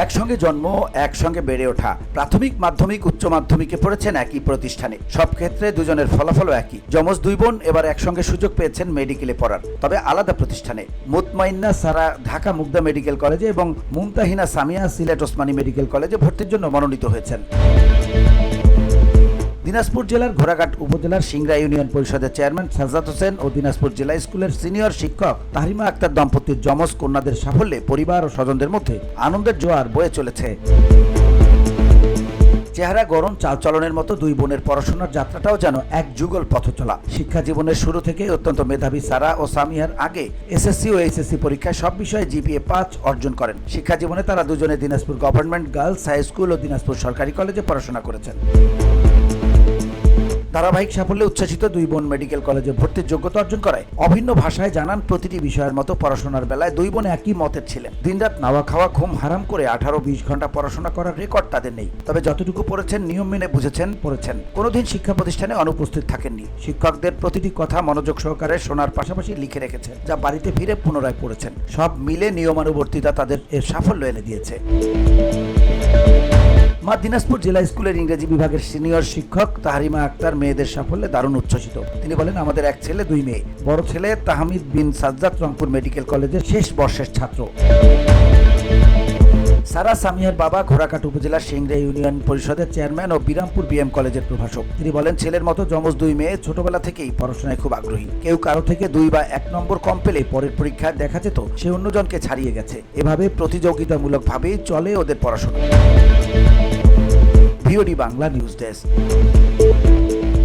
একসঙ্গে জন্ম, একসঙ্গে বেড়ে ওঠা, প্রাথমিক, মাধ্যমিক, উচ্চ মাধ্যমিকে পড়েছেন একই প্রতিষ্ঠানে। সব ক্ষেত্রে দুজনের ফলাফলও একই। যমজ দুই বোন এবার একসঙ্গে সুযোগ পেয়েছেন মেডিকেলে পড়ার, তবে আলাদা প্রতিষ্ঠানে। মুতমাইন্না সারা ঢাকা মুগদা মেডিকেল কলেজে এবং মুমতাহিনা সামিয়া সিলেট ওসমানী মেডিকেল কলেজে ভর্তির জন্য মনোনীত হয়েছেন। দিনাজপুর জেলার ঘোড়াঘাট উপজেলার সিংড়া ইউনিয়ন পরিষদের চেয়ারম্যান সাজ্জাদ হোসেন ও দিনাজপুর জেলা স্কুলের সিনিয়র শিক্ষক তাহরিমা আক্তার দম্পতির যমজ কন্যাদের সাফল্যে পরিবার ও স্বজনদের মধ্যে আনন্দের জোয়ার বয়ে চলেছে। চেহারা গড়ন, চালচলনের মতো দুই বোনের পড়াশোনার যাত্রাটাও যেন এক যুগল পথ চলা। শিক্ষা জীবনের শুরু থেকে অত্যন্ত মেধাবী সারা ও সামিয়ার আগে এসএসসি ও এইচএসসি পরীক্ষায় সব বিষয়ে জিপিএ 5 অর্জন করেন। শিক্ষা জীবনে তারা দুজনে Dinajpur government girls high school ও দিনাজপুর সরকারি কলেজে পড়াশোনা করেছেন। ধারাবাহিক সাফল্যে উচ্ছ্বাসিত দুই বোন মেডিকেল কলেজে ভর্তির যোগ্যতা অর্জন করায় অভিন্ন ভাষায় জানান প্রতিটি বিষয়ের মতো পড়াশোনার বেলায় দুই বোন একই মতের ছিলেন। দিনরাত নাওয়া খাওয়া ঘুম হারাম করে 18-20 ঘন্টা পড়াশোনা করার রেকর্ড তাদের নেই, তবে যতটুকু পড়েছেন নিয়ম মেনে বুঝেছেন, পড়েছেন। কোনোদিন শিক্ষা প্রতিষ্ঠানে অনুপস্থিত থাকেননি। শিক্ষকদের প্রতিটি কথা মনোযোগ সহকারে শোনার পাশাপাশি লিখে রেখেছেন, যা বাড়িতে ফিরে পুনরায় পড়েছেন। সব মিলে নিয়মানুবর্তিতা তাদের এর সাফল্য এনে দিয়েছে। মা দিনাজপুর জেলা স্কুলের ইংরেজি বিভাগের সিনিয়র শিক্ষক তাহরিমা আক্তার মেয়েদের সাফল্যে দারুণ উচ্ছ্বসিত। তিনি বলেন, আমাদের এক ছেলে, দুই মেয়ে। বড় ছেলে তাহমিদ বিন সাজ্জাদ রংপুর মেডিকেল কলেজের শেষ বর্ষের ছাত্র। সারা সামিয়ার বাবা ঘোড়াঘাট উপজেলার সিংড়া ইউনিয়ন পরিষদের চেয়ারম্যান ও বিরামপুর বিএম কলেজের প্রভাষক। তিনি বলেন, ছেলের মতো যমজ দুই মেয়ে ছোটবেলা থেকেই পড়াশোনায় খুব আগ্রহী। কেউ কারো থেকে 2 বা 1 নম্বর কম পেলে পরের পরীক্ষায় দেখা যেত সে অন্যজনকে ছাড়িয়ে গেছে। এভাবে প্রতিযোগিতামূলকভাবেই চলে ওদের পড়াশোনা। VOD Bangla news desk.